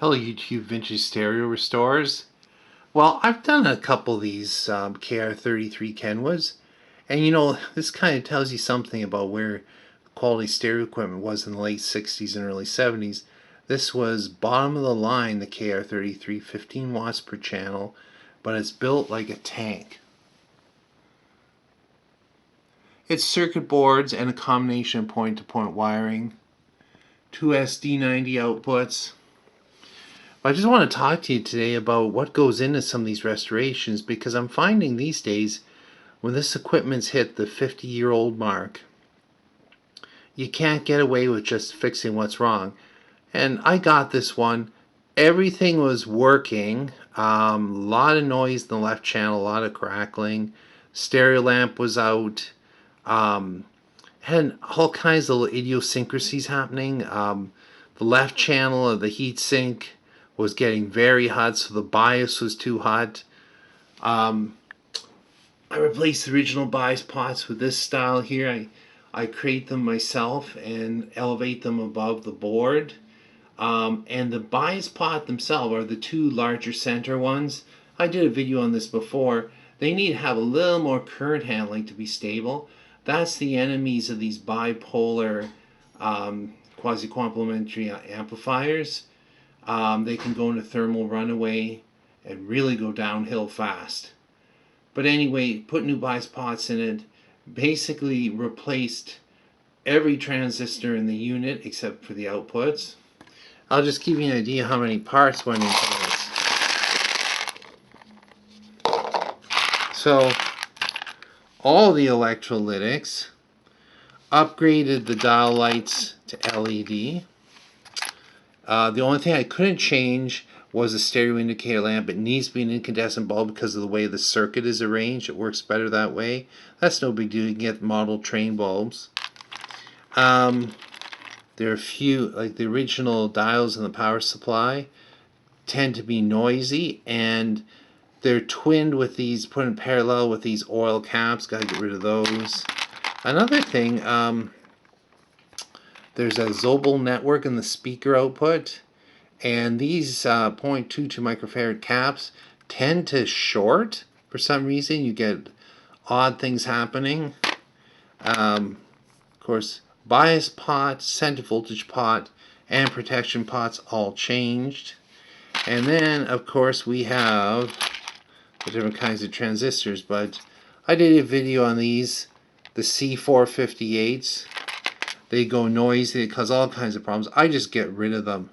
Hello YouTube Vintage Stereo Restorers. Well, I've done a couple of these KR33 Kenwoods, and this kind of tells you something about where quality stereo equipment was in the late 60s and early 70s. This was bottom of the line, the KR33, 15 watts per channel, but it's built like a tank. It's circuit boards and a combination of point-to-point wiring, two SD90 outputs. I just want to talk to you today about what goes into some of these restorations, because I'm finding these days when this equipment's hit the 50-year-old mark, you can't get away with just fixing what's wrong. And I got this one. Everything was working. A lot of noise in the left channel, a lot of crackling. Stereo lamp was out. Had all kinds of little idiosyncrasies happening. The left channel of the heatsink was getting very hot, so the bias was too hot. I replaced the original bias pots with this style here. I create them myself and elevate them above the board. And the bias pot themselves are the two larger center ones. I did a video on this before. They need to have a little more current handling to be stable. That's the enemies of these bipolar quasi-complementary amplifiers. They can go into thermal runaway and really go downhill fast. But anyway, put new bias pots in it, basically replaced every transistor in the unit except for the outputs. I'll just give you an idea how many parts went into this. So, all the electrolytics, upgraded the dial lights to LED. The only thing I couldn't change was the stereo indicator lamp. It needs to be an incandescent bulb because of the way the circuit is arranged. It works better that way. That's no big deal. You can get model train bulbs. There are a few, like the original dials in the power supply, tend to be noisy, and they're twinned with these, put in parallel with these oil caps. Got to get rid of those. Another thing, there's a Zobel network in the speaker output, and these 0.22 microfarad caps tend to short for some reason. You get odd things happening. Of course, bias pot, center voltage pot, and protection pots all changed. And then, of course, we have the different kinds of transistors, but I did a video on these, the C458s. They go noisy, they cause all kinds of problems. I just get rid of them.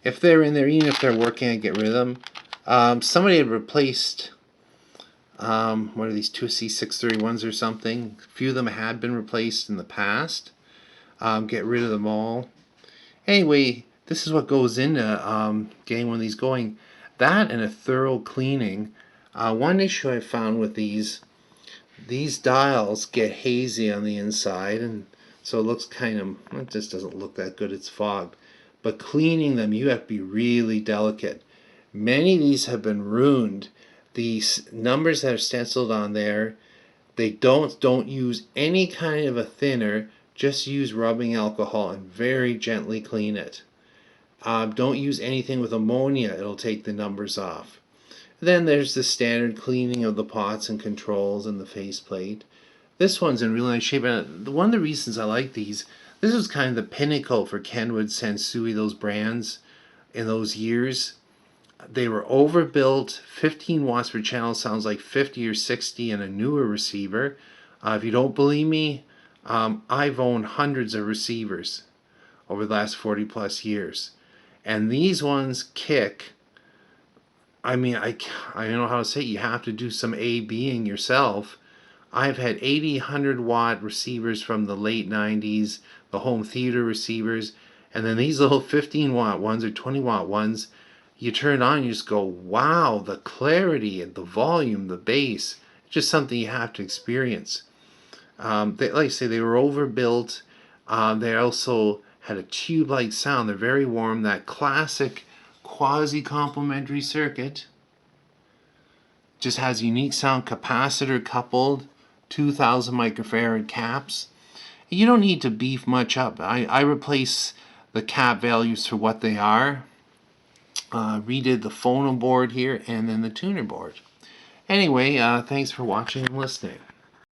If they're in there, even if they're working, I get rid of them. Somebody had replaced, what are these, two C631s or something? A few of them had been replaced in the past. Get rid of them all. Anyway, this is what goes into getting one of these going. That and a thorough cleaning. One issue I found with these dials get hazy on the inside, and so it looks kind of, it just doesn't look that good, it's fogged. But cleaning them, you have to be really delicate. Many of these have been ruined. These numbers that are stenciled on there, they don't use any kind of a thinner, just use rubbing alcohol and very gently clean it. Don't use anything with ammonia, it'll take the numbers off. Then there's the standard cleaning of the pots and controls and the faceplate. This one's in really nice shape, and one of the reasons I like these, this was kind of the pinnacle for Kenwood, Sensui, those brands in those years. They were overbuilt. 15 watts per channel sounds like 50 or 60 in a newer receiver. If you don't believe me, I've owned hundreds of receivers over the last 40 plus years, and these ones kick. I mean, I don't know how to say it. You have to do some A-Bing yourself. I've had 80, 100 watt receivers from the late 90s, the home theater receivers, and then these little 15 watt ones or 20 watt ones, you turn it on and you just go, wow, the clarity and the volume, the bass. It's just something you have to experience. Like I say, they were overbuilt. They also had a tube-like sound. They're very warm. That classic quasi-complementary circuit just has unique sound, capacitor coupled, 2000 microfarad caps. You don't need to beef much up. I replace the cap values for what they are. redid the phono board here and then the tuner board. Anyway, thanks for watching and listening.